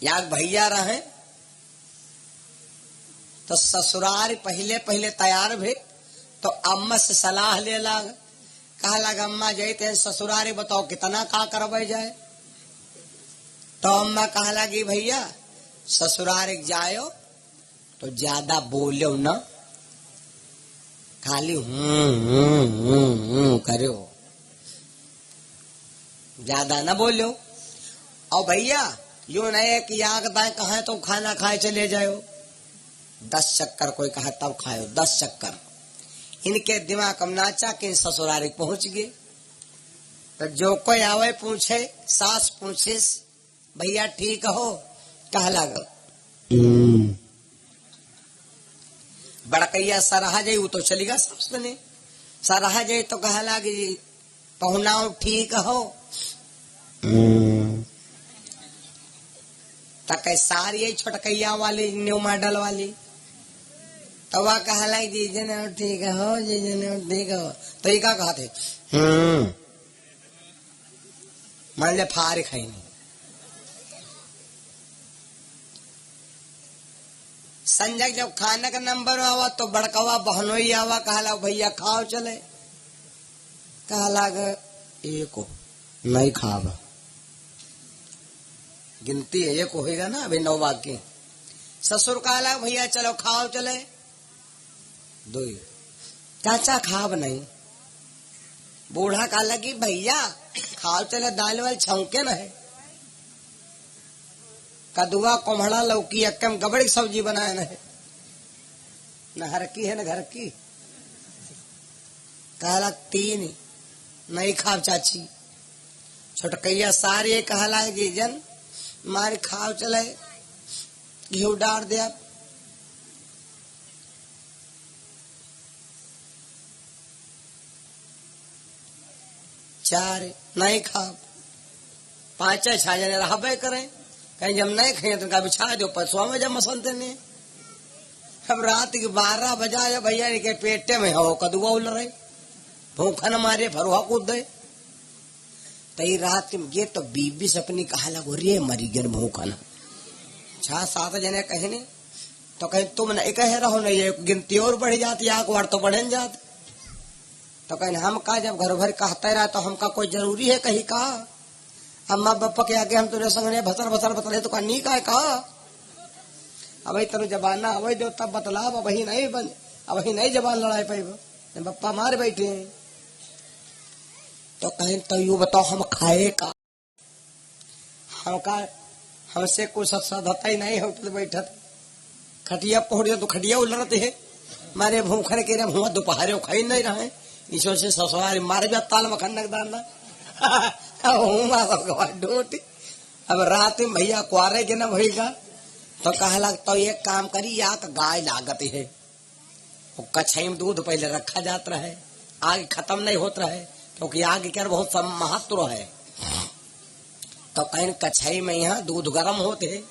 याग भैया रहे तो ससुराल पहले पहले तैयार भे तो अम्मा से सलाह ले लाग, कहा लगा अम्मा जैते ससुरारी बताओ कितना का करवाई जाए। तो अम्मा कहा लगी भैया ससुराल जायो तो ज्यादा बोलो न, खाली करो, ज्यादा न बोलो। और भैया यूं नहीं कि आग दाए कहा तो खाना खाए चले जाओ, 10 चक्कर कोई कहा तब खाओ, 10 चक्कर। इनके दिमाग में नाचा कि ससुराल पहुंच गए। तो जो कोई आवे पूछे, सास पूछे भैया ठीक हो, कहा लगा बड़कैया सराहा जाई, वो तो चलेगा सास ने सराहा जाई तो कहा लगी पहुनाओ ठीक हो, तक सारी छोटकैया वाली न्यू मॉडल वाली तो वह कहा लगी जी जने ठीक हो, जी जने ठीक हो। तो ये क्या कहते मान ले फार खाई नहीं। संजय जब खाने का नंबर आवा तो बड़कवा बहनोई आवा, कहा भैया खाओ चले, कहा लग एक नहीं खावा, गिनती है एक होएगा ना अभी 9 बाकी। ससुर कहा भैया चलो खाओ चले, 2 चाचा खाव नहीं। बूढ़ा कहा लगी भैया खाओ चले, दाल वाल छौके न है, कदुआ कोमड़ा लौकी अक्कम गबड़ी सब्जी बनाए न है, न हर की है न घर की। कहला 3 नहीं खाव चाची। छोटकैया सारे कहला जी जन मारे खाओ चले, घी डाल दे आप। चार नहीं खाओ, 5 छा जने रहबे करें, कहीं जब नहीं खाए तो कभी बिछा दो पसुआ में जब मसलते नहीं। अब रात के 12 बजा जब भैया के पेटे में हो कदुआ उल रहे, भूखन मारे फरुआ कूद दे। तई रात ये तो बीबी से अपनी कहा लगो रे मरी गन भूखन 6-7 जने कहे नहीं तो कहीं तुम नहीं कहे रहो नहीं, ये गिनती और बढ़ जाती, आग वार तो बढ़न जाती। तो कहीं हम का जब घर भर कहते रहा तो हमका कोई जरूरी है कहीं का, अम्मा बप्पा के आगे हम तुझे संग भसर भसर बतले तो नहीं का कहा। अब तेरु जबाना अब दो तब बतला, अब वही नहीं बन, अब वही नहीं जबान लड़ाई पाई, बप्पा मार बैठे हैं। तो कहीं तो यू बताओ हम खाए का, हमका हमसे कुछ सदता ही नहीं होता बैठत, खटिया पहुंच तो खटिया उलरते है, मारे भूखने के मुँह दोपहर खाई नहीं रहे, ईश्वर से ससुराल मारे जा ताल मखन दाना ढूंढी। अब रात में भैया कुआरे के न भैया तो कहा लग तो एक काम करी या तो गाय लागत है, कछई में दूध पहले रखा जाता रहे, आग खत्म नहीं होता रहे, क्योंकि आग के बहुत महत्व है। तो कहीं कछई में यहाँ दूध गर्म होते है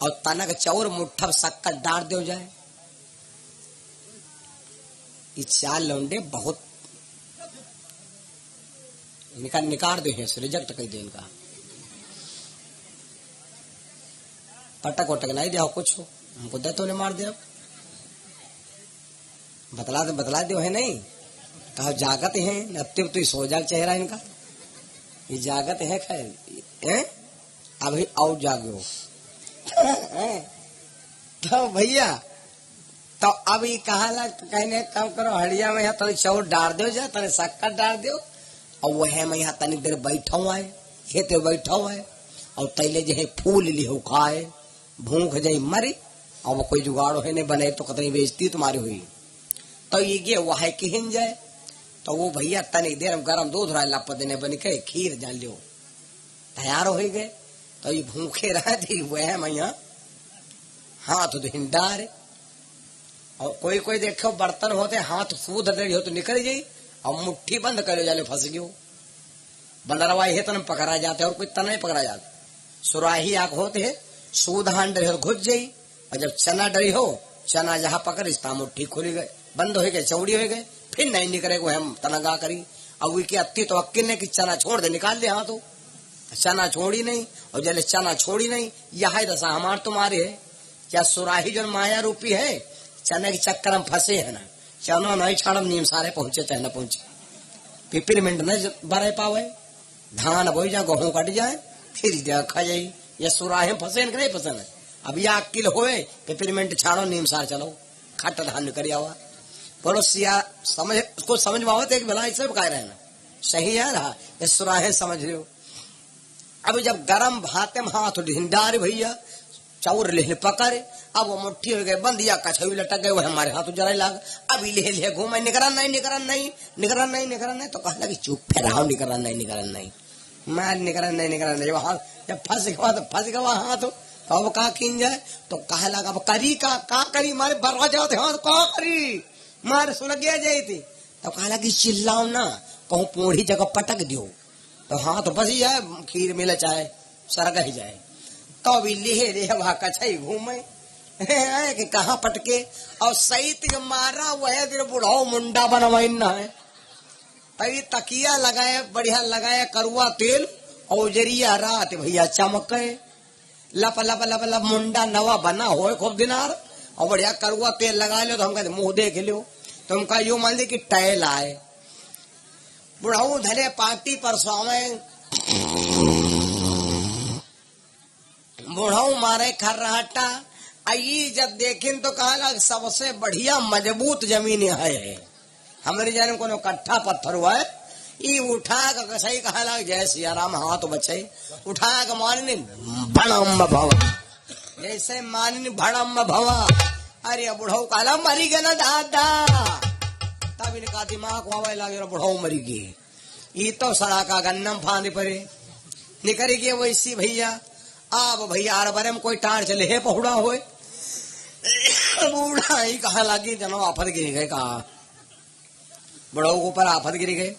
और तनक चौर मुठ्ठा शक्कर डाल दो जाए। ये 4 लौंडे बहुत निकाल दे है, रिजेक्ट कर दे इनका, पटक वटक नहीं दिया कुछ हो, हमको दे तो नहीं मार दे, बतला दो है नहीं, कहा जागत है नत्य तो सो जाग चेहरा इनका, ये जागत है खैर अभी और जागो। तो भैया तो अब ये कहा कहने काम करो हड़िया में यहाँ तले चौर डाल दो जा, तले शक्कर डाल दो और वह मैं यहाँ तनी देर बैठा हुआ है, खेते बैठा हुआ है और तैले जो है फूल लिहो खाए, भूख जाई मरी और कोई जुगाड़ है नहीं बने तो कतई बेइज्जती तुम्हारी हुई। तो ये वह किहिन जाए तो वो भैया तनी देर गरम दूध रहा लप देने बन के खीर डाल लो तैयार हो गए। तो ये भूखे रहे थे वह मैया हाथ ढिंडार और कोई कोई देखो बर्तन होते हाथ सूद दे हो तो निकल जाई और मुट्ठी बंद करे जाले फंस गयो, बंदरवा है तन पकड़ा जाते और कोई तना पकड़ा जाता, सुराही आग होते है सूद हान डरे हो घुस जाई और जब चना डरी हो चना जहाँ पकड़ इस मुट्ठी खुली गए बंद हो गए चौड़ी हो गए, फिर नहीं निकले को हम तनगा करी। अब के अत्ती तो अक्किन ने कि चना छोड़ दे निकाल दे हाथों चना छोड़ी नहीं, और जले चना छोड़ी नहीं, यह दशा हमार तुम्हारे है। क्या सुराही जो माया रूपी है, चने के चक्कर में फंसे है ना, चना नहीं छाड़म नीम सारे पहुंचे चाहे न पहुंचे, पिपरमिंट न भरे पावे, धान बोई जाए, गेहूं कट जाए, फिर देखा जाये ये सुराही में फंसे नहीं फंसे न। अब यह अक्ल होए, पिपरमिंट छाड़ो नीम सार चलो, खट धान कर आवा। बोलो सिया समझ उसको समझ में आवत एक भला सब कह रहे ना, सही है ना, ये सुराहे समझ रहे हो। अब जब गरम भाते में हाथ ढिंडार भैया चाउर ले पकड़, अब वो मुट्ठी हो गए बंद या कछवी लटक गए, वो हमारे हाथ जरा लाग, अभी ले घूमे, निकरन नहीं निकरन नहीं निकरन नहीं निकरन नहीं, तो कहला कि चुप फिर निकरन नहीं, मैं निकरन नहीं। वहां जब फंस गया तो फंस गया हाथ, तो अब कहा खींच जाए, तो कहा लगा अब करी का करी, मारे बर्रा जाते हाथ कहा करी, मारे सुलग गया जाए थे। तो कहा लगी चिल्लाओ ना, कहूँ पूरी जगह पटक दियो, तो हाँ तो बस ही जाए, खीर मिले चाहे सरग ही जाए। तो अभी ले वहां कछई घूमे कि कहाँ पटके, और सही तिर मारा वह दिन बुढ़ाओ मुंडा बनवाइना है, तभी तकिया लगाए बढ़िया लगाए करुआ तेल, और जरिया रात भैया चमके, लप लप लप लप मुंडा नवा बना हो खूब दिनार, और बढ़िया करुआ तेल लगा लो, तो हम कहते मुंह देख लो, तो हमका यो मान ली कि टैल आए, बुढ़ाऊ धरे पार्टी पर स्वामे, बुढ़ाऊ मारे खर्राटा, आई जब देखें तो कहा सबसे बढ़िया मजबूत जमीन है, हमारे जाने को कट्ठा पत्थर हुआ है, ये उठा का सही कहा लग जय सिया राम, हाथ तो बचे उठा का माननी भणम भव, जैसे माननी भणम भव, अरे बुढ़ाऊ कहला मरी गया ना दादा, तब इनका दिमाग वहां लगे बुढ़ाऊ मरी गई, ये तो सड़ा का गन्नम फांदे परे निकल गए वैसी भैया। अब भैया आर बारे में कोई टार चले है पहुड़ा होए, बूढ़ा ही कहा लगी जनो आफत गिर गए, कहा बुढ़ाऊ के ऊपर आफत गिर गए।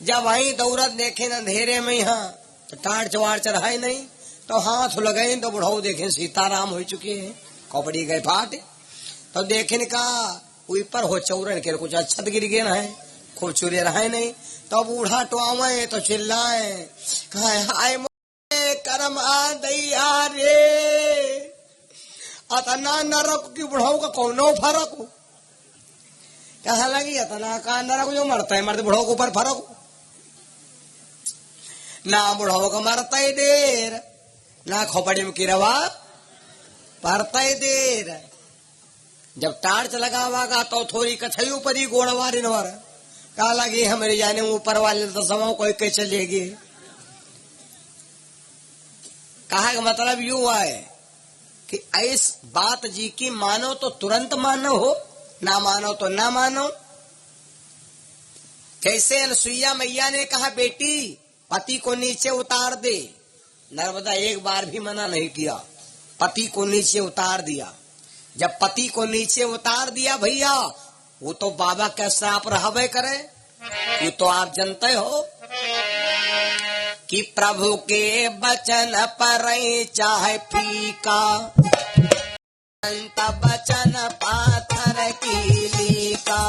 जब वही दौरत देखे न अंधेरे में यहाँ तो टार चवार चढ़ाए नहीं, तो हाथ लगे तो बुढ़ाऊ देखे सीताराम हो चुके हैं, कपड़ी गए फाट, तो देखे का ऊपर हो चौरन के कुछ अच्छत गिर गए है, खूब चुरे रहे नहीं, तो बूढ़ा टोआवे तो चिल्लाए, हाय करम आ दैया रे, अतना नरक की बुढ़ाऊ का कौनो फर्क हो, कहा लगी अतना का नरक जो मरता है मरते बुढ़ाऊ के ऊपर फर्क हो ना, बुढ़ाऊ का मरता ही देर ना, खोपड़ी में किरवा पड़ता ही देर। जब टार्च लगावागा तो थोड़ी कछई ऊपर ही गोड़वारी नवर, कहा लगी हमारे जाने ऊपर वाले तो समाओ कोई कह चलेगी। कहा का मतलब यू हुआ है कि इस बात जी की मानो तो तुरंत मानो हो, ना मानो तो ना मानो। कैसे अनसुईया मैया ने कहा बेटी पति को नीचे उतार दे, नर्मदा एक बार भी मना नहीं किया, पति को नीचे उतार दिया। जब पति को नीचे उतार दिया भैया, वो तो बाबा का श्राप रहबे करे, वो तो आप जानते हो कि प्रभु के बचन पर चाहे फीका, संत बचन पाथर की लीका।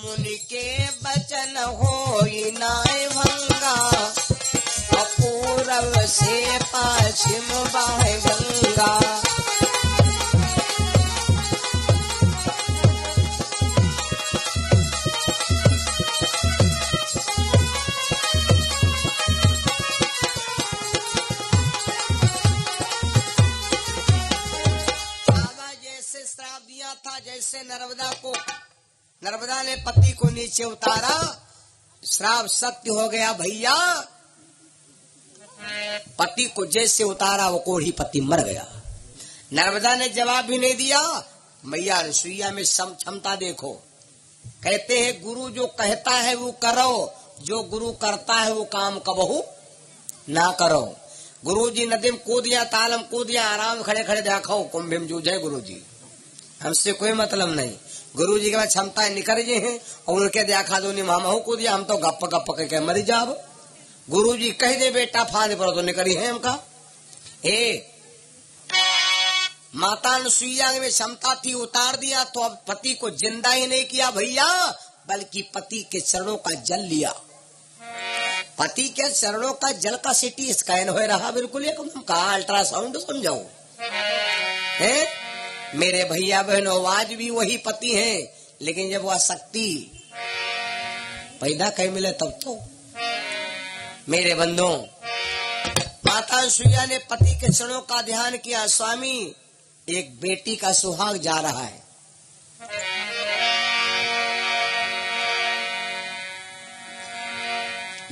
मुनि के बचन होई नाय भंगा, पूरब से पश्चिम बहे गंगा। श्राप दिया था जैसे नर्मदा ने पति को नीचे उतारा, श्राप सत्य हो गया भैया। पति को जैसे उतारा वो कोढ़ी पति मर गया। नर्मदा ने जवाब भी नहीं दिया। मैया रसोईया में सम क्षमता देखो, कहते हैं गुरु जो कहता है वो करो, जो गुरु करता है वो काम कबहू ना करो। गुरु जी नदी में कूद दिया, तालम कूद दिया, आराम खड़े खड़े देखो कुंभ में जूझे गुरु जी, हमसे कोई मतलब नहीं। गुरु जी के बाद क्षमता निकल गए हैं और उनके देखा दो निमामहू कूद दिया, हम तो गप गप के मरी जाब। गुरु जी कह दे बेटा फांद पर तो निकली है हमका। माता अनुसुईया में क्षमता थी, उतार दिया तो अब पति को जिंदा ही नहीं किया भैया, बल्कि पति के चरणों का जल लिया। पति के चरणों का जल का सिटी स्कैन हो रहा, बिल्कुल एकदम कहा अल्ट्रासाउंड समझाओ है। मेरे भैया बहनों, आज भी वही पति हैं, लेकिन जब वह शक्ति पैदा कहीं मिले तब तो। मेरे बंधुओं, माता अनुसुईया ने पति के चरणों का ध्यान किया। स्वामी, एक बेटी का सुहाग जा रहा है।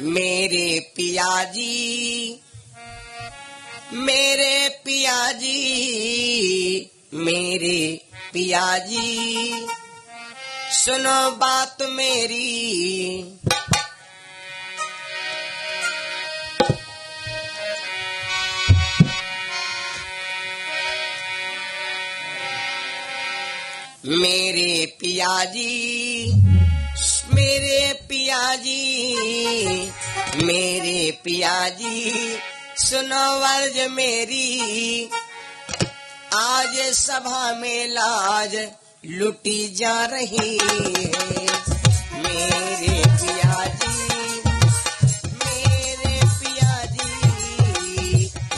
मेरे पियाजी, मेरे पियाजी, मेरे पियाजी, सुनो बात मेरी। मेरे पियाजी, मेरे पियाजी, मेरे पियाजी, सुनो वर्ज मेरी। आज सभा में लाज लुटी जा रही है। मेरे पियाजी, मेरे पियाजी,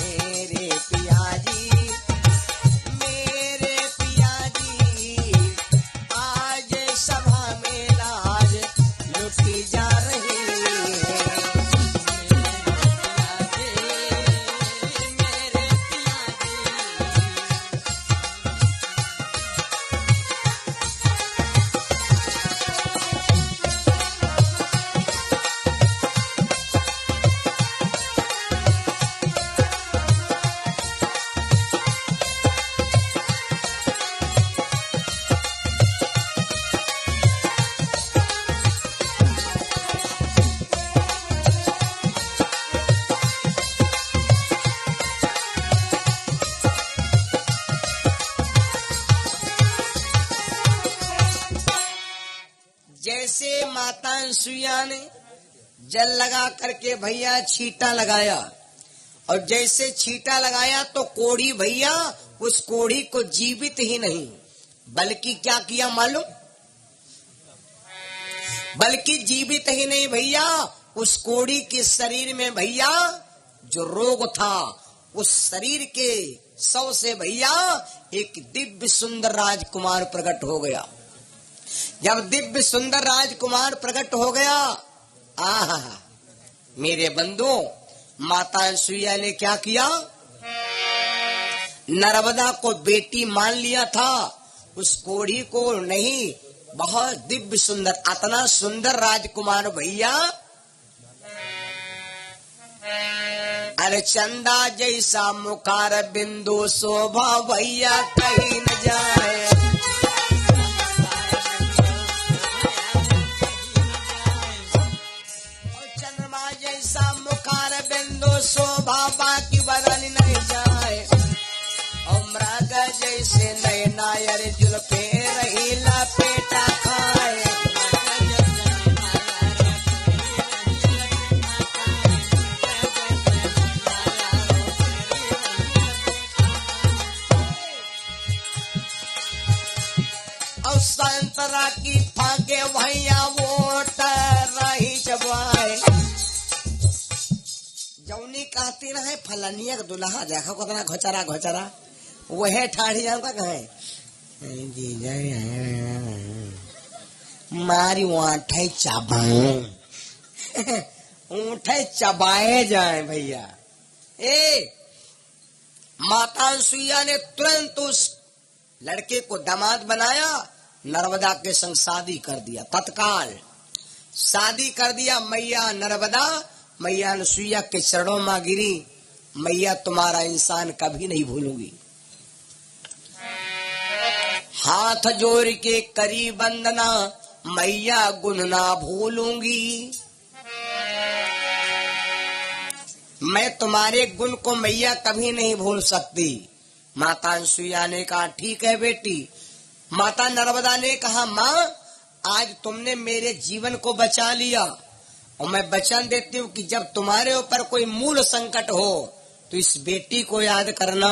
मेरे पियाजी, मेरे पियाजी, आज सभा में लाज लुटी जा रही है। जैसे माता अनुसुईया ने जल लगा करके भैया छींटा लगाया, और जैसे छींटा लगाया तो कोढ़ी भैया उस कोढ़ी को जीवित ही नहीं, बल्कि क्या किया मालूम? बल्कि जीवित ही नहीं भैया, उस कोढ़ी के शरीर में भैया जो रोग था, उस शरीर के सौ से भैया एक दिव्य सुंदर राजकुमार प्रकट हो गया। जब दिव्य सुंदर राजकुमार प्रकट हो गया, आहा, मेरे बंधुओं, माता अनुसुईया ने क्या किया? नर्मदा को बेटी मान लिया था, उस कोढ़ी को नहीं। बहुत दिव्य सुंदर, इतना सुंदर राजकुमार भैया, अरे चंदा जैसा मुखार बिंदु शोभा भैया कहीं न जाए। शोभा बाकी बदल नहीं जाए, और मृग जैसे नए नायर जुल्फे रही लपेटा खाए। और संतरा की फाके भैया वोट रही चबाए। जौनी कहती रहे फलनिया का दुल्हा, देखो कितना घोचरा घोचरा, वह ठाढ़ी जाऊंगा कहे मारी ऊँठे चबाए, ऊँठे चबाए जाए भैया। माता अनुसुईया ने तुरंत उस लड़के को दामाद बनाया, नर्मदा के संग शादी कर दिया। तत्काल शादी कर दिया। मैया नर्मदा, मैया अनुसुईया के चरणों में गिरी। मैया तुम्हारा इंसान कभी नहीं भूलूंगी। हाथ जोड़ के करी वंदना, मैया गुण ना भूलूंगी। मैं तुम्हारे गुण को मैया कभी नहीं भूल सकती। माता अनुसुईया ने कहा ठीक है बेटी। माता नर्मदा ने कहा माँ, आज तुमने मेरे जीवन को बचा लिया, और मैं वचन देती हूँ कि जब तुम्हारे ऊपर कोई मूल संकट हो तो इस बेटी को याद करना,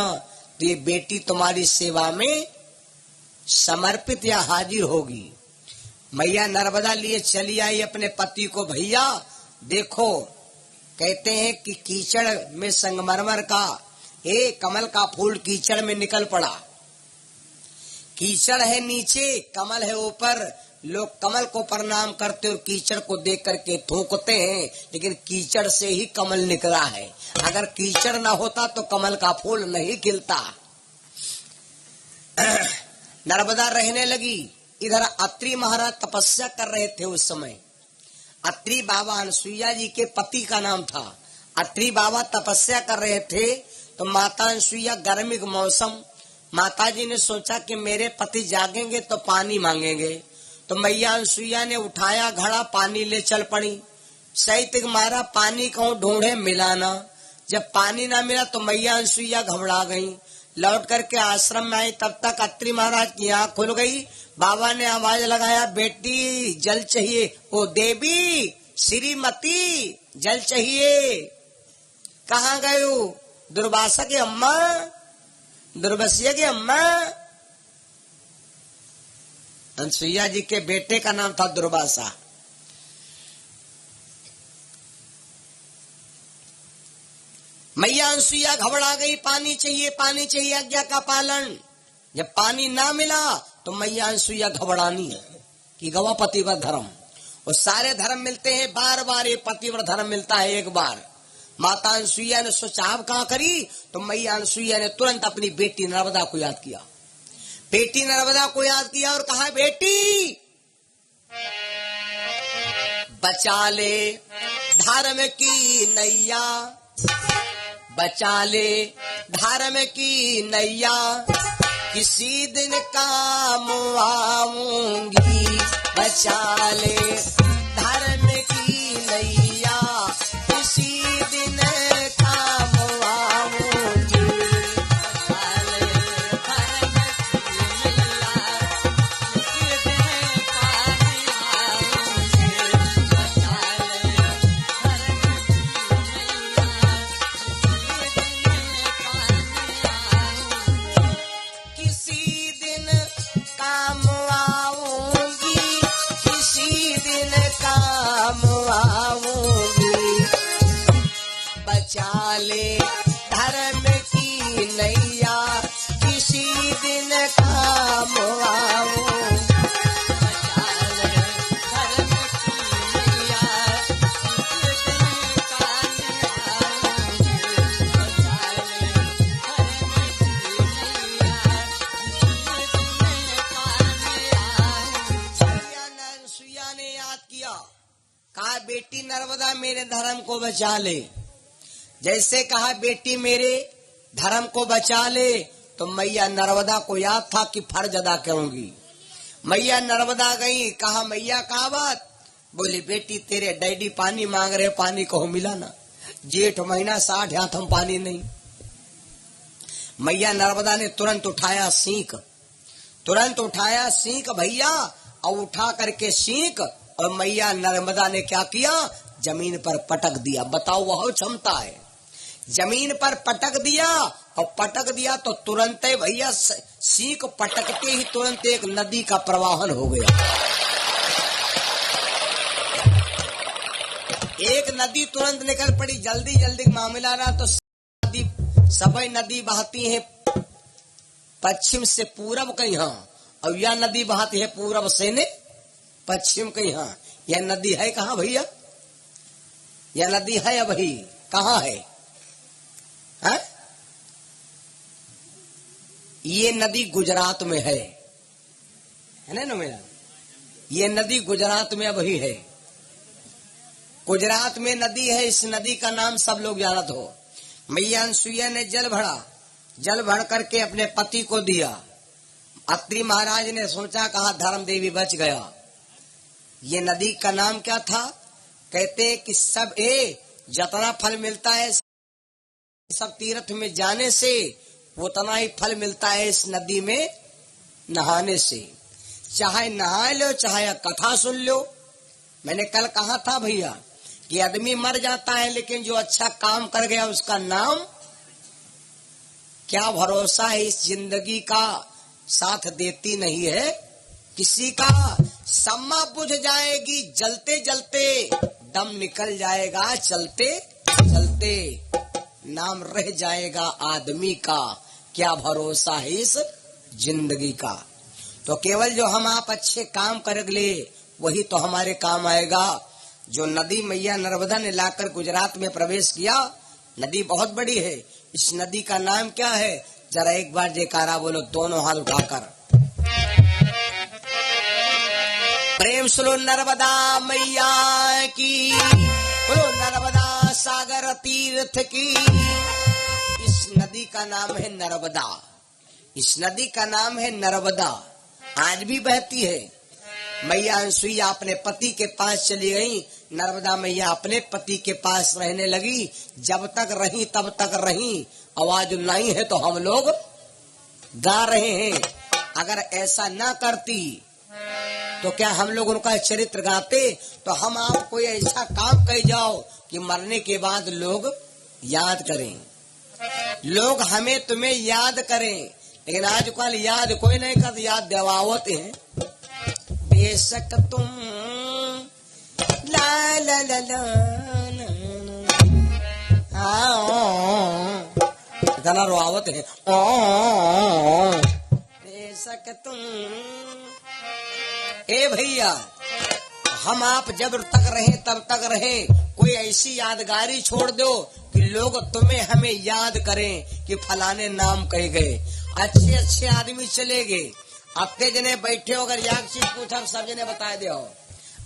तो ये बेटी तुम्हारी सेवा में समर्पित या हाजिर होगी। मैया नर्मदा लिए चली आई अपने पति को, भैया देखो, कहते हैं कि कीचड़ में संगमरमर का कमल का फूल कीचड़ में निकल पड़ा। कीचड़ है नीचे, कमल है ऊपर। लोग कमल को प्रणाम करते और कीचड़ को देख करके थूकते हैं, लेकिन कीचड़ से ही कमल निकला है। अगर कीचड़ ना होता तो कमल का फूल नहीं खिलता। नर्मदा रहने लगी। इधर अत्रि महाराज तपस्या कर रहे थे उस समय। अत्रि बाबा अनसुईया जी के पति का नाम था। अत्रि बाबा तपस्या कर रहे थे तो माता अनसुईया, गर्मी का मौसम, माता जी ने सोचा कि मेरे पति जागेंगे तो पानी मांगेंगे, तो मैया अनसुईया ने उठाया घड़ा, पानी ले चल पड़ी। सही तक मारा, पानी कहूँ ढूंढे मिला ना। जब पानी ना मिला तो मैया अनसुईया घबरा गई, लौट करके आश्रम में आई। तब तक अत्रि महाराज की आंख खुल गई। बाबा ने आवाज लगाया, बेटी जल चाहिए। ओ देवी श्रीमती, जल चाहिए। कहाँ गए हो? दुर्वासा की अम्मा, दुर्वसिया की अम्मा। अनसुईया जी के बेटे का नाम था दुर्वासा। मैया अनसुईया घबरा गई, पानी चाहिए, पानी चाहिए, आज्ञा का पालन। जब पानी ना मिला तो मैया अनसुईया घबरानी है कि गवा पतिव्रत धर्म। और सारे धर्म मिलते हैं बार बार, ये पतिव्रत धर्म मिलता है एक बार। माता अनसुईया ने सोचा अब कहाँ करी, तो मैया अनसुईया ने तुरंत अपनी बेटी नर्मदा को याद किया। बेटी नर्मदा को याद किया और कहा, बेटी बचा ले धर्म की नैया, बचा ले धर्म की नैया, किसी दिन काम आऊंगी। बचा ले धर्म की नैया, किसी दिन काम आऊंगी। बचा ले धर्म की नैया, किसी दिन काम आऊंगी। बचा ले किसी दिन काम आऊंगी, किसी दिन काम आऊंगी। बचा ले धर्म की नैया, किसी दिन काम आऊंगी। बचा ले धर्म की नैया, किसी दिन काम आऊंगी। बचा ले अनसुईया ने याद किया, कहा बेटी नर्मदा मेरे धर्म को बचा ले। जैसे कहा बेटी मेरे धर्म को बचा ले, तो मैया नर्मदा को याद था कि फर्ज अदा करूंगी। मैया नर्मदा गई, कहा मैया कहा बात? बोली बेटी तेरे डैडी पानी मांग रहे, पानी कहो मिला ना। जेठ महीना 60 हाथ हम पानी नहीं। मैया नर्मदा ने तुरंत उठाया सींक, तुरंत उठाया सींक भैया, और उठा करके सींक, और मैया नर्मदा ने क्या किया, जमीन पर पटक दिया। बताओ वह क्षमता है। जमीन पर पटक दिया, और पटक दिया तो तुरंत भैया सींक पटकते ही तुरंत एक नदी का प्रवाहन हो गया। एक नदी तुरंत निकल पड़ी। जल्दी जल्दी मामला रहा तो सभी नदी बहती है पश्चिम से पूरब के यहाँ, और यह नदी बहती है पूरब से ने पश्चिम के यहाँ। यह नदी है कहाँ भैया? यह नदी है अभी कहाँ है? हा? ये नदी गुजरात में है ना मेरा? ये नदी गुजरात में अभी है। गुजरात में नदी है। इस नदी का नाम सब लोग जानत हो। मैया अनसुईया ने जल भरा, जल भर करके अपने पति को दिया। अत्रि महाराज ने सोचा, कहा धर्म देवी बच गया। ये नदी का नाम क्या था? कहते कि सब जितना फल मिलता है सब तीर्थ में जाने से, उतना ही फल मिलता है इस नदी में नहाने से। चाहे नहा लो, चाहे कथा सुन लो। मैंने कल कहा था भैया कि आदमी मर जाता है, लेकिन जो अच्छा काम कर गया उसका नाम क्या भरोसा है इस जिंदगी का, साथ देती नहीं है किसी का। सम्मा बुझ जाएगी जलते जलते, दम निकल जाएगा चलते चलते, नाम रह जाएगा आदमी का, क्या भरोसा है इस जिंदगी का। तो केवल जो हम आप अच्छे काम कर ले वही तो हमारे काम आएगा। जो नदी मैया नर्मदा ने लाकर गुजरात में प्रवेश किया, नदी बहुत बड़ी है, इस नदी का नाम क्या है, जरा एक बार जयकारा बोलो दोनों हाथ उठाकर। प्रेम सुनो नर्मदा मैया की, बोलो नर्मदा सागर तीर्थ की। इस नदी का नाम है नर्मदा, इस नदी का नाम है नर्मदा, आज भी बहती है। मैया अनसुईया अपने पति के पास चली गई, नर्मदा मैया अपने पति के पास रहने लगी। जब तक रही तब तक रही, आवाज नहीं है तो हम लोग गा रहे हैं। अगर ऐसा ना करती तो क्या हम लोग उनका चरित्र गाते, तो हम आप कोई ऐसा काम कर जाओ कि मरने के बाद लोग याद करें, लोग हमें तुम्हें याद करें। लेकिन आजकल याद कोई नहीं करता, याद देवावत है। बेशक तुम ला ला ला ला गाना रोआवत है। बेशक तुम, ए भैया हम आप जब तक रहे तब तक रहे, कोई ऐसी यादगारी छोड़ दो कि लोग तुम्हें हमें याद करें कि फलाने नाम कहे गए। अच्छे अच्छे आदमी चले गए, अपने जने बैठे हो, अगर याग चीज पूछा सब जने बता दे हो।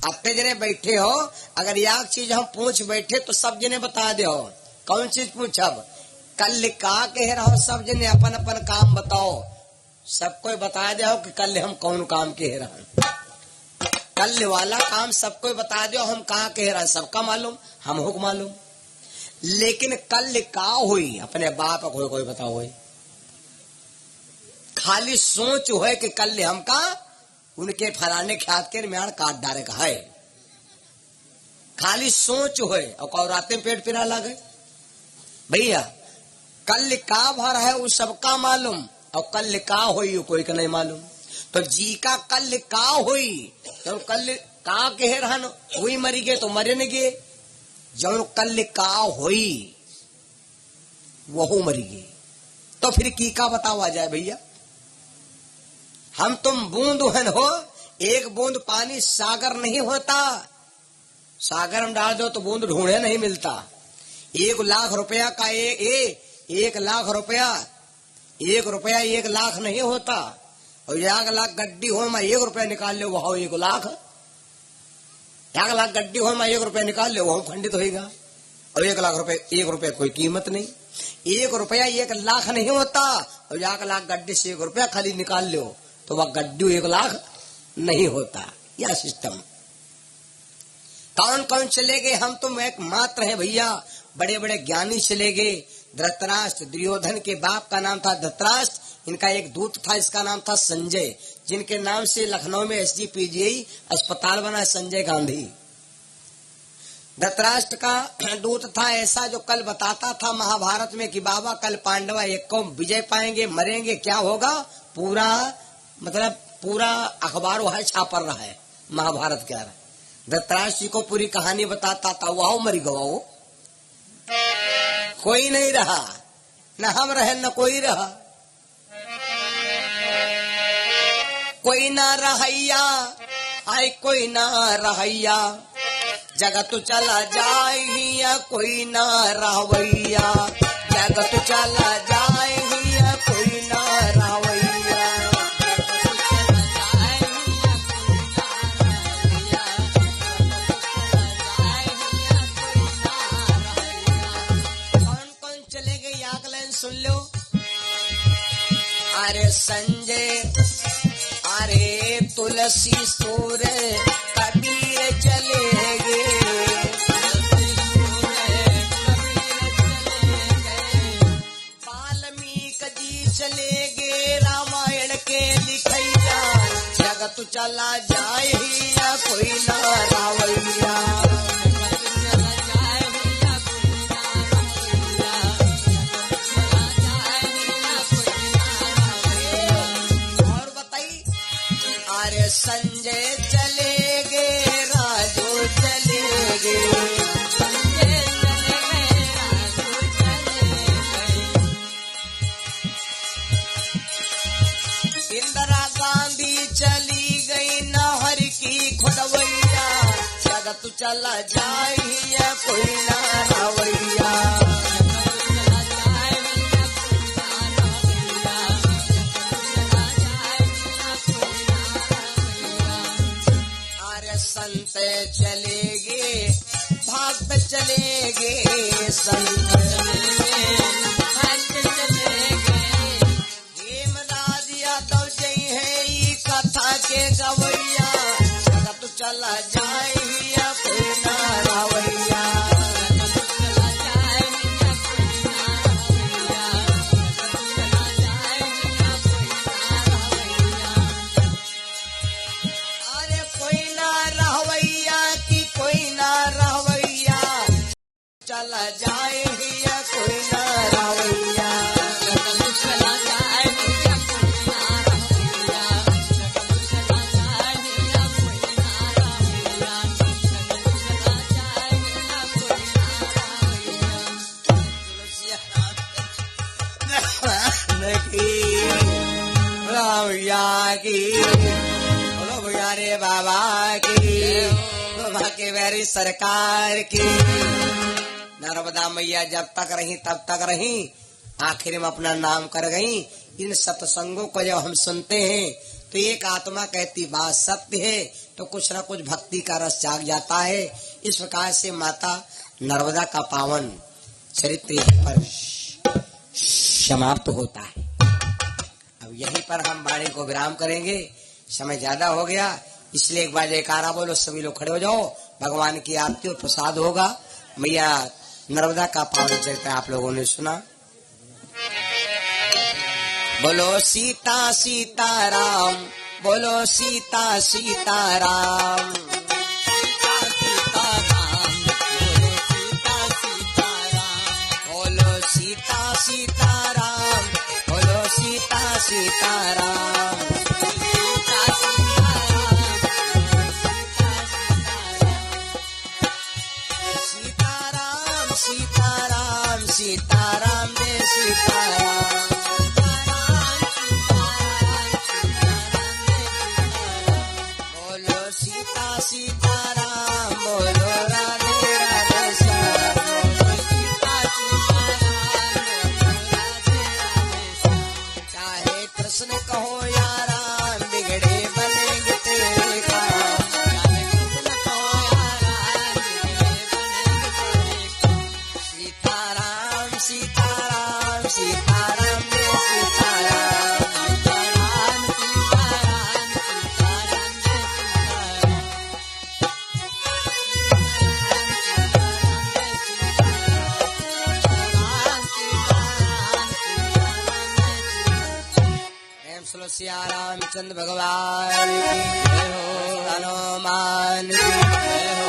अपने जने बैठे हो, अगर याग चीज हम पूछ बैठे तो सब जने बता दे हो। कौन चीज पूछब, कल का कह रहा हो, सब जने अपन अपन काम बताओ, सबको बता दे हो कि कल हम कौन काम कह रहा, कल वाला काम सबको बता दो हम कहा कह रहा, सबका मालूम, हमको मालूम। लेकिन कल का हुई अपने बाप को कोई बताओ हुई, खाली सोच है कि कल हमका उनके फलाने ख्यात के म्याण काट डारे का है, खाली सोच है। और रात में पेट पिरा लगे भैया, कल का भर है वो सबका मालूम, और कल का हुई कोई का नहीं मालूम। तो जी का कल का हुई, तो कल का कह रहन हुई मरी गए तो मरे न गए, जो कल का हुई वह मरी गई, तो फिर की का बतावा जाए भैया। हम तुम बूंद हन हो, एक बूंद पानी सागर नहीं होता, सागर में डाल दो तो बूंद ढूंढे नहीं मिलता। 1 लाख रुपया का 1 लाख रुपया, 1 रुपया 1 लाख नहीं होता। और 1 लाख गड्डी हो मैं 1 रुपया निकाल ले वह 1 लाख, 1 लाख गड्डी हो मैं 1 रुपया निकाल ले वह खंडित होगा। और 1 लाख रुपए 1 रुपया कोई कीमत नहीं, 1 रुपया 1 लाख नहीं होता। और 1 लाख गड्डी से 1 रुपया खाली निकाल लो तो वह गड्डी 1 लाख नहीं होता। यह सिस्टम। कौन कौन चले गए, हम तो एक मात्र है भैया, बड़े बड़े ज्ञानी चले गए। धृतराष्ट्र, दुर्योधन के बाप का नाम था धृतराष्ट्र, इनका एक दूत था, इसका नाम था संजय, जिनके नाम से लखनऊ में SGPGI अस्पताल बना, संजय गांधी। धृतराष्ट्र का दूत था ऐसा जो कल बताता था महाभारत में कि बाबा कल पांडवा एक को विजय पाएंगे, मरेंगे, क्या होगा, पूरा मतलब पूरा अखबार वहां छापर रहा है महाभारत के। धृतराष्ट्र जी को पूरी कहानी बताता था, वह मरी गवा, वो कोई नहीं रहा, न हम रहे न कोई रहा, कोई ना रहैया, आय कोई ना रहैया, जगत चला जाए कोई ना रहवैया, जगत चला जाए कोई ना रहवैया। कौन कौन चले गए याद लाइन सुन लो। अरे संजय, अरे तुलसी सूर कबीर चले गए, वाल्मीकि जी चले गए, रामायण के लिखैया, जगत चला जाए कोई ना रावैया। जगत चला जाइया कोई ना रावैया। अरे संत चलेगे भक्त चलेगे, संत हेमराज यादव जय है ई कथा के गवैया। जगत चला जाइया कोई ना रावैया। अरे कोई ना रहवैया की कोई ना रहवैया, चला जाइया कोई ना रावैया। रावैया की बोलो भैया रे बाबा की, बाबा के वैरी सरकार की। नर्मदा मैया जब तक रही तब तक रही, आखिर में अपना नाम कर गई। इन सत्संगों को जब हम सुनते हैं तो एक आत्मा कहती बात सत्य है, तो कुछ न कुछ भक्ति का रस जाग जाता है। इस प्रकार से माता नर्मदा का पावन चरित्र यहीं पर समाप्त होता है। अब यहीं पर हम वाणी को विराम करेंगे, समय ज्यादा हो गया, इसलिए एक बार जयकारा बोलो, सभी लोग खड़े हो जाओ। भगवान की आरती और प्रसाद होगा। मैया नर्मदा का पावन चरित्र आप लोगों ने सुना। बोलो सीता सीताराम, बोलो सीता सीताराम, बोलो सीता सीताराम, बोलो सीता सीताराम। सीताराम सीताराम सीताराम जय सीताराम। बोलो सीता सीताराम, बोलो राधे राधे श्याम। चाहे कृष्ण कहो या राम, बिगड़े बनेंगे तेरे काम। सीताराम सीताराम सीताराम जय सीताराम। श्री सिया रामचंद्र भगवान की जय हो, हनुमान की जय हो।